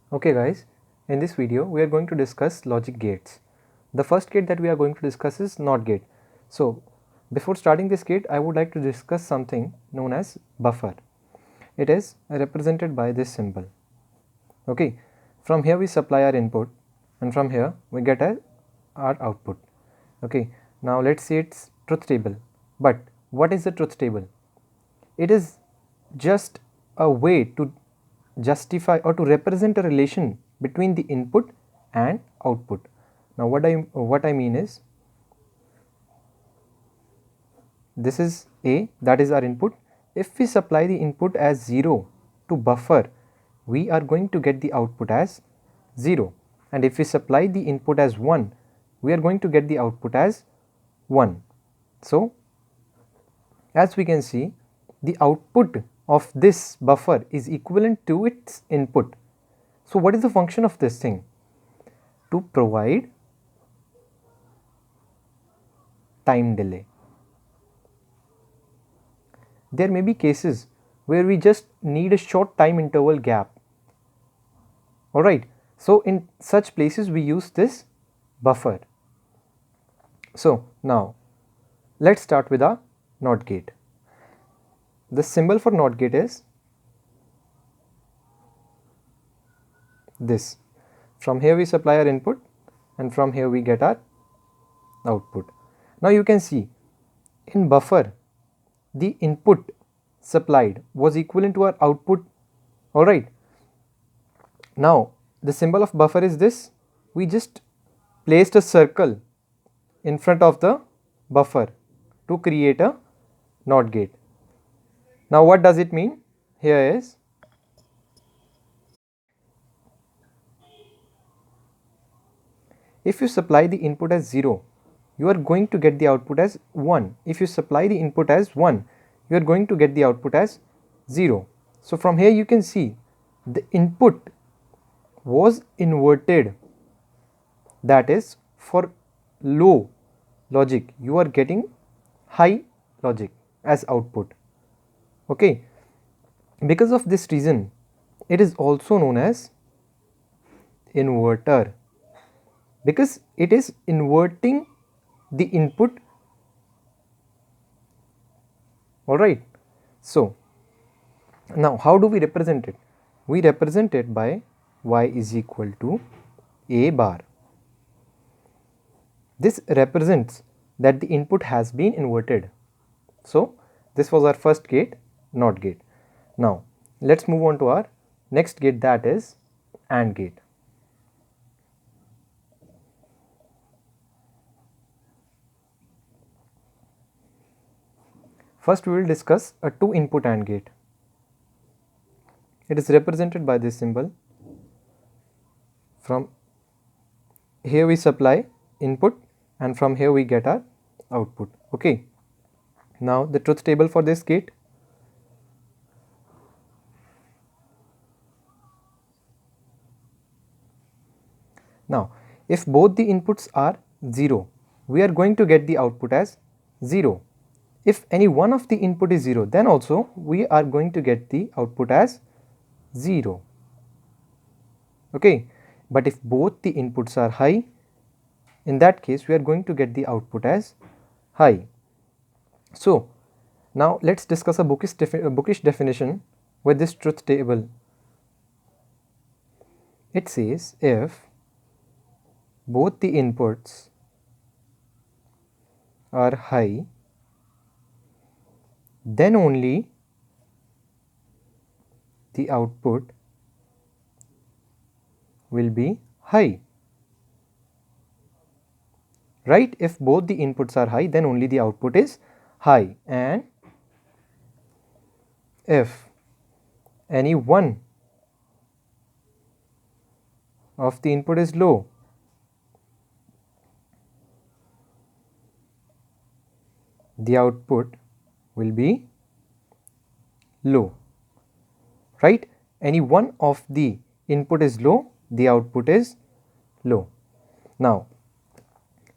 Okay guys, in this video we are going to discuss logic gates. The first gate that we are going to discuss is NOT gate. So before starting this gate I would like to discuss something known as buffer. It is represented by this symbol. Okay, from here we supply our input and from here we get our output. Okay, now let's see its truth table. But what is the truth table? It is just a way to justify or to represent a relation between the input and output. Now what I mean is, this is A, that is our input. If we supply the input as 0 to buffer, we are going to get the output as 0, and if we supply the input as 1, we are going to get the output as 1. So as we can see, the output of this buffer is equivalent to its input. So what is the function of this thing? To provide time delay. There may be cases where we just need a short time interval gap. Alright, so in such places we use this buffer. So now let's start with our NOT gate. The symbol for NOT gate is this. From here we supply our input and from here we get our output. Now you can see in buffer the input supplied was equivalent to our output. Alright, now the symbol of buffer is this. We just placed a circle in front of the buffer to create a NOT gate. Now what does it mean? Here is, if you supply the input as 0, you are going to get the output as 1. If you supply the input as 1, you are going to get the output as 0. So from here you can see the input was inverted. That is, for low logic you are getting high logic as output. Okay, because of this reason it is also known as inverter, because it is inverting the input. Alright, so now how do we represent it? We represent it by y is equal to a bar. This represents that the input has been inverted. So this was our first gate, NOT gate. Now let's move on to our next gate, that is AND gate. First we will discuss a 2 input AND gate. It is represented by this symbol. From here we supply input and from here we get our output. Okay, now the truth table for this gate. Now if both the inputs are 0, we are going to get the output as 0. If any one of the input is 0, then also we are going to get the output as 0. Okay, but if both the inputs are high, in that case we are going to get the output as high. So now let's discuss a bookish definition with this truth table. It says, if both the inputs are high, then only the output will be high. Right? If both the inputs are high, then only the output is high, and if any one of the input is low, the output will be low. Right? Any one of the input is low, the output is low. Now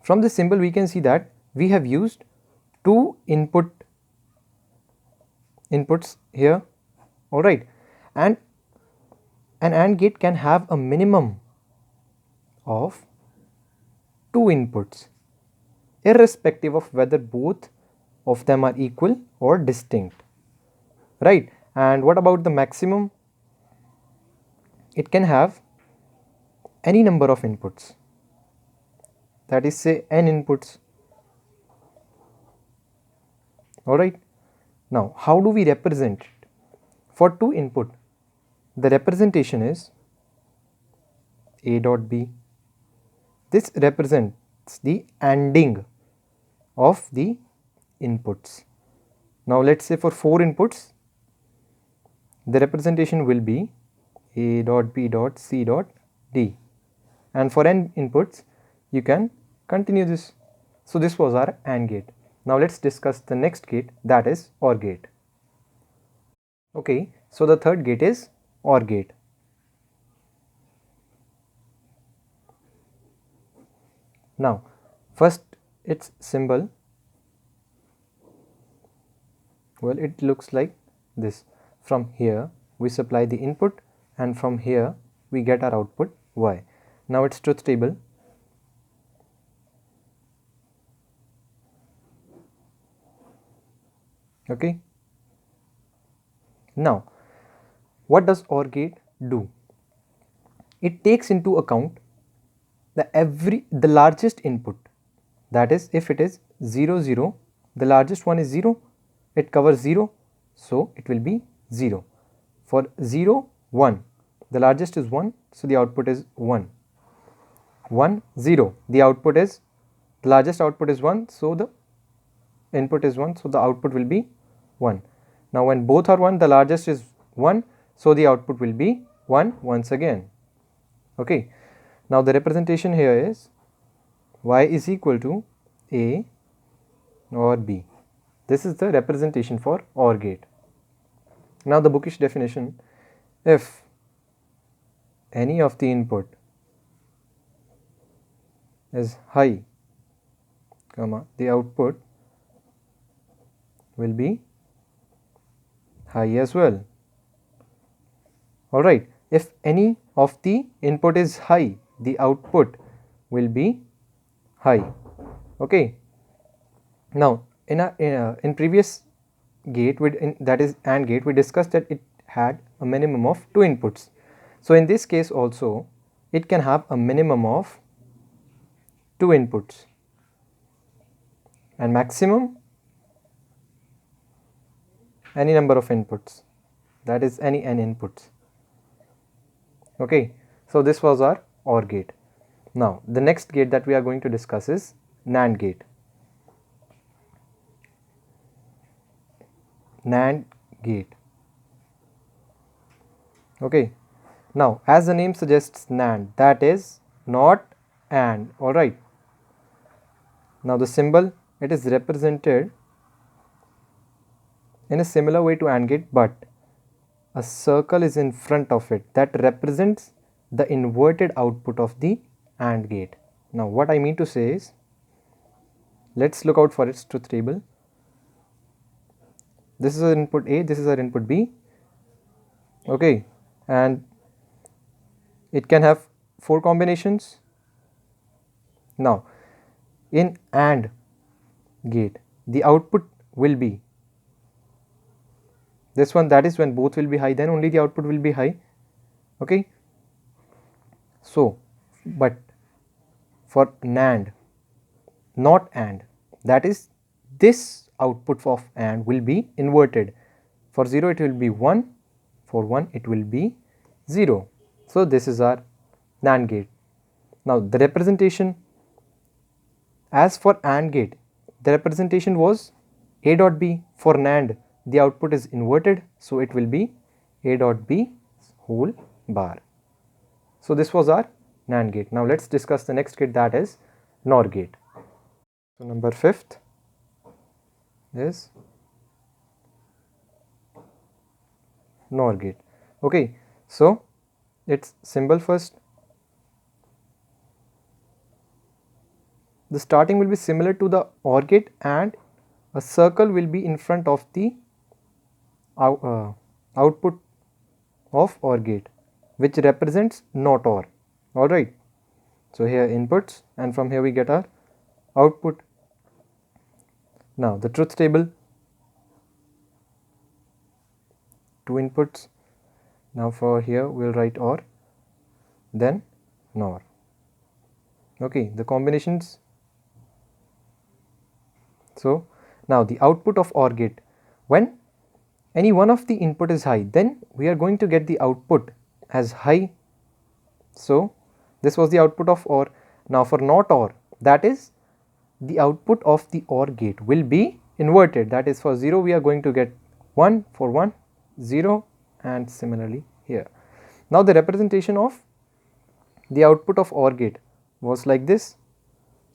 from this symbol we can see that we have used 2 inputs here. Alright, and an AND gate can have a minimum of 2 inputs, irrespective of whether both of them are equal or distinct, right? And what about the maximum? It can have any number of inputs, that is, say, n inputs. Alright. Now, how do we represent it? For 2 input, the representation is A dot B. This represents the ANDing of the inputs. Now, let us say for 4 inputs, the representation will be A dot B dot C dot D, and for n inputs you can continue this. So, this was our AND gate. Now, let us discuss the next gate, that is OR gate. Okay, so the third gate is OR gate. Now, first its symbol, well, it looks like this. From here we supply the input, and from here we get our output Y. Now, its truth table. Okay. Now, what does OR gate do? It takes into account the largest input, that is, if it is 0 0, the largest one is 0, it covers 0, so it will be 0. For 0 1, the largest is 1, so the output is 1. 1 0, the largest output is 1, so the input is 1, so the output will be 1. Now, when both are 1, the largest is 1, so the output will be 1 once again. Okay. Now, the representation here is Y is equal to A or B. This is the representation for OR gate. Now, the bookish definition: if any of the input is high, the output will be high as well. Alright, if any of the input is high, the output will be high. Okay. Now, in previous gate, that is AND gate, we discussed that it had a minimum of 2 inputs. So, in this case also it can have a minimum of 2 inputs and maximum any number of inputs, that is any n inputs. Okay. So, this was our OR gate. Now, the next gate that we are going to discuss is NAND gate. NAND gate. Okay. Now, as the name suggests, NAND, that is not AND. Alright. Now, the symbol, it is represented in a similar way to AND gate, but a circle is in front of it that represents the inverted output of the AND gate. Now, what I mean to say is, let us look out for its truth table. This is our input A, this is our input B. Okay, and it can have 4 combinations. Now, in AND gate, the output will be this one, that is when both will be high, then only the output will be high. Okay. So, but for NAND, not AND, that is, this output of AND will be inverted. For 0 it will be 1, for 1 it will be 0. So, this is our NAND gate. Now, the representation, as for AND gate, the representation was A dot B. For NAND, the output is inverted, so it will be A dot B whole bar. So, this was our NAND gate. Now, let us discuss the next gate, that is NOR gate. So, number 5th is NOR gate. Okay. So, its symbol first. The starting will be similar to the OR gate, and a circle will be in front of the output of OR gate. which represents not OR. Alright. So here inputs, and from here we get our output. Now the truth table, 2 inputs. Now for here we will write OR, then NOR. Okay, the combinations. So now the output of OR gate, when any one of the input is high, then we are going to get the output as high. So this was the output of OR. Now for not OR, that is the output of the OR gate will be inverted. That is, for 0 we are going to get 1, for 1 0, and similarly here. Now the representation of the output of OR gate was like this.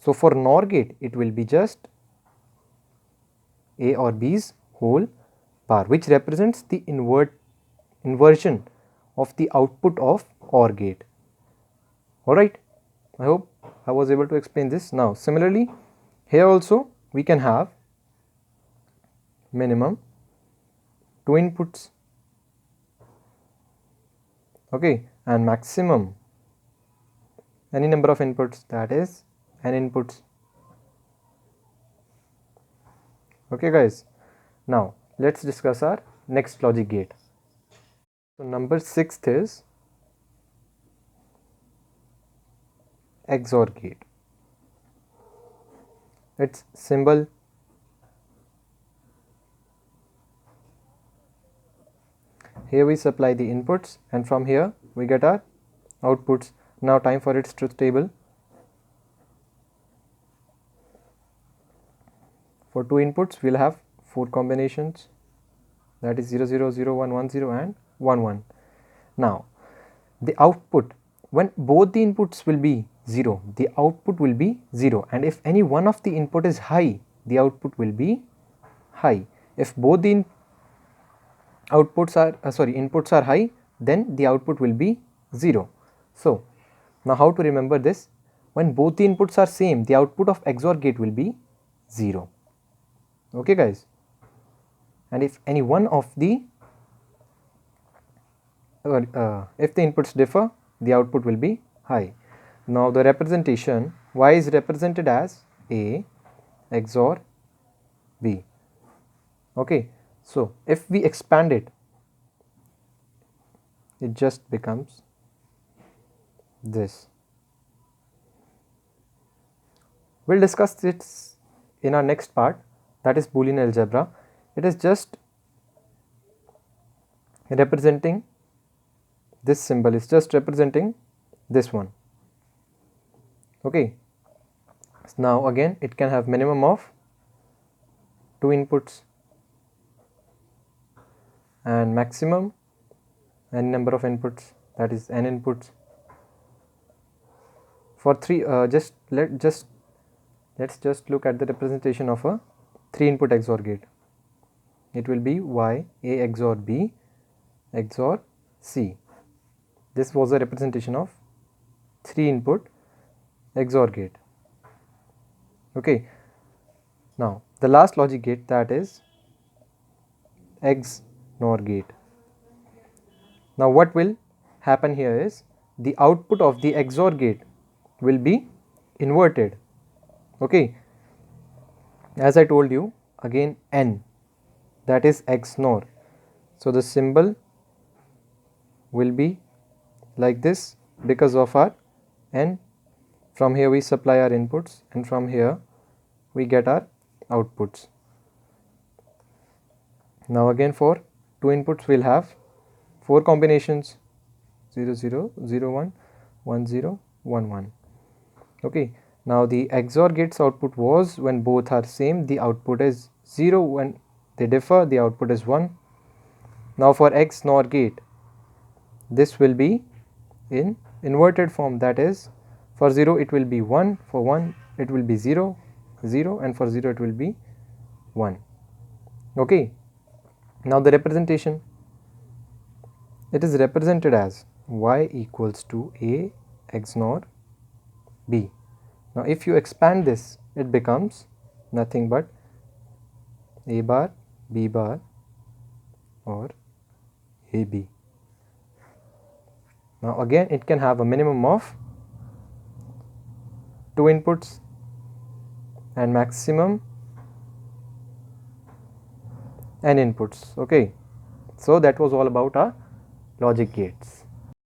So for NOR gate it will be just A or B's whole bar, which represents the inversion of the output of OR gate. Alright, I hope I was able to explain this. Now similarly here also we can have minimum 2 inputs, okay, and maximum any number of inputs, that is n inputs. Okay guys, now let's discuss our next logic gate. So number 6th is XOR gate. Its symbol, here we supply the inputs, and from here we get our outputs. Now time for its truth table. For 2 inputs we will have 4 combinations, that is 0 0 0 1 1 0 and 1 1. Now the output, when both the inputs will be 0, the output will be 0, and if any one of the input is high, the output will be high. If both the inputs are high, then the output will be 0. So now how to remember this? When both the inputs are same, the output of XOR gate will be 0. Okay guys, and if any one of the if the inputs differ, the output will be high. Now the representation, Y is represented as A XOR B. Okay, so if we expand it, it just becomes this. We'll discuss this in our next part, that is Boolean algebra. It is just representing, this symbol is just representing this one. Okay, now again it can have minimum of 2 inputs and maximum n number of inputs, that is n inputs. For 3, let's just look at the representation of a 3 input XOR gate. It will be Y A XOR B XOR C. This was a representation of 3 input XOR gate. Okay, now the last logic gate, that is XNOR gate. Now what will happen here is the output of the XOR gate will be inverted. Okay, as I told you, again N, that is XNOR. So the symbol will be like this because of our N. From here we supply our inputs, and from here we get our outputs. Now again for 2 inputs we will have 4 combinations, 0 0 0 1 1 0 1 1. Okay, now the XOR gate's output was, when both are same, the output is 0, when they differ, the output is 1. Now for XNOR gate, this will be in inverted form, that is, for 0 it will be 1, for 1 it will be 0 0, and for 0 it will be 1. Okay, now the representation, it is represented as Y equals to A XNOR B. Now if you expand this, it becomes nothing but A bar B bar or AB. Now again it can have a minimum of 2 inputs and maximum n inputs. Okay, so that was all about our logic gates.